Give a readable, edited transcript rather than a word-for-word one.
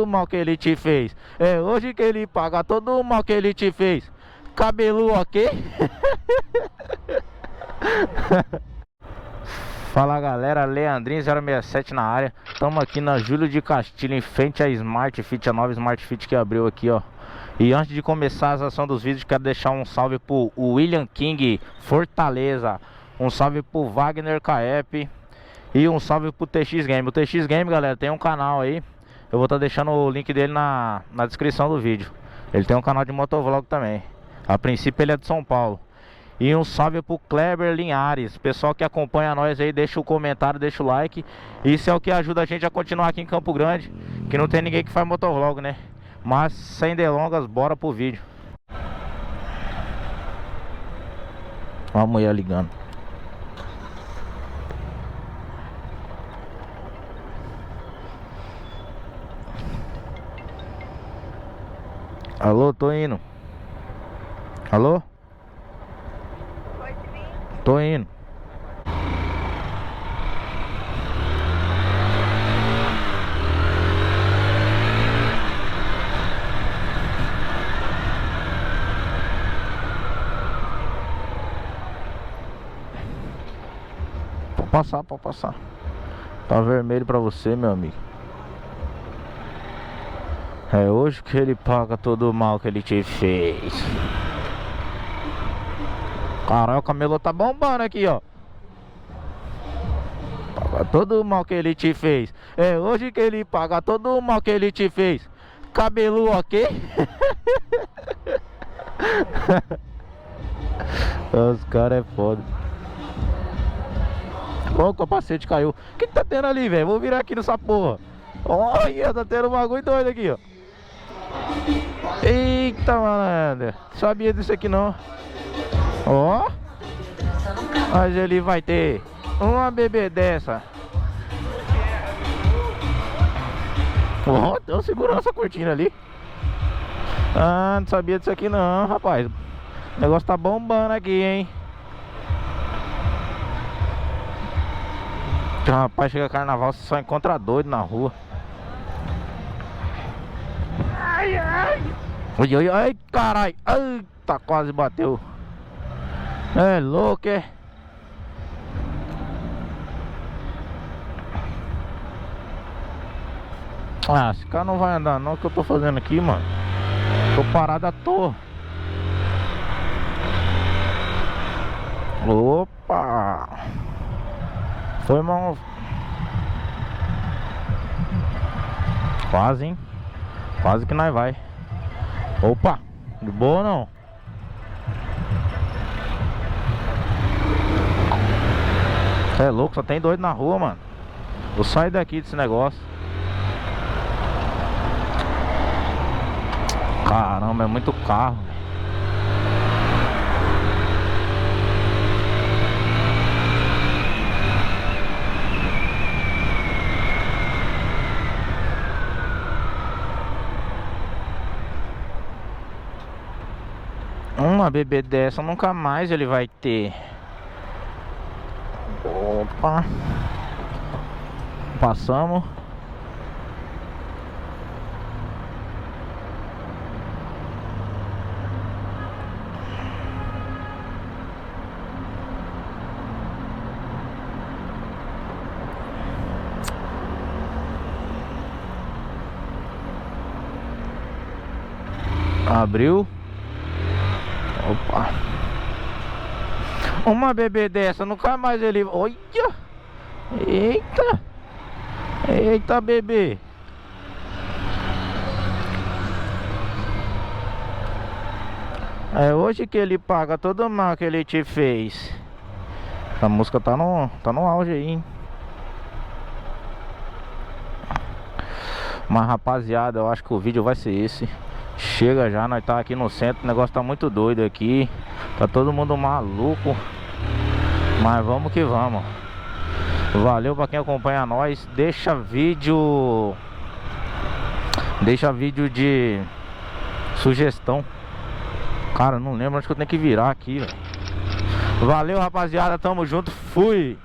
o mal que ele te fez. É hoje que ele paga todo o mal que ele te fez. Cabelo ok? Fala galera, Leandrinho 067 na área. Estamos aqui na Júlio de Castilho, em frente à Smart Fit, a nova Smart Fit que abriu aqui, ó. E antes de começar a ação dos vídeos, quero deixar um salve pro William King Fortaleza, um salve pro Wagner Caep e um salve pro TX Game. O TX Game, galera, tem um canal aí. Eu vou estar deixando o link dele na descrição do vídeo. Ele tem um canal de motovlog também. A princípio ele é de São Paulo. E um salve pro Kleber Linhares. Pessoal que acompanha nós aí, deixa o comentário, deixa o like. Isso é o que ajuda a gente a continuar aqui em Campo Grande, que não tem ninguém que faz motovlog, né? Mas sem delongas, bora pro vídeo. Olha a mulher ligando. Alô, tô indo. Alô? Pode vir. Tô indo. Pode passar. Tá vermelho pra você, meu amigo. É hoje que ele paga todo o mal que ele te fez. Caralho, o camelô tá bombando aqui, ó. Paga todo o mal que ele te fez. É hoje que ele paga todo o mal que ele te fez. Cabelo ok? Os caras é foda. Ó, o capacete caiu. O que tá tendo ali, velho? Vou virar aqui nessa porra. Olha, tá tendo um bagulho doido aqui, ó. Eita, malandro. Sabia disso aqui não. Ó. Mas ele vai ter uma bebê dessa. Ó, tem uma segurança curtindo ali. Ah, não sabia disso aqui não, rapaz. O negócio tá bombando aqui, hein. Rapaz, chega carnaval, você só encontra doido na rua. Ai, ai. Oi, oi, ai, caralho. Eita, quase bateu. É louco, é? Ah, esse cara não vai andar não. O que eu tô fazendo aqui, mano? Tô parado à toa. Opa! Foi mal. Quase, hein? Quase que nós vai. Opa! De boa não? É louco, só tem doido na rua, mano. Vou sair daqui desse negócio. Caramba, é muito carro. Uma bebê dessa nunca mais ele vai ter. Opa. Passamos. Abriu. Opa. Uma bebê dessa nunca mais ele... Olha. Eita. Eita, bebê. É hoje que ele paga todo o mal que ele te fez. A música tá no auge aí, hein? Mas rapaziada, eu acho que o vídeo vai ser esse. Chega já, nós tá aqui no centro. O negócio tá muito doido aqui. Tá todo mundo maluco. Mas vamos que vamos. Valeu pra quem acompanha nós. Deixa vídeo de sugestão. Cara, não lembro onde que eu tenho que virar aqui, velho. Valeu, rapaziada, tamo junto, fui.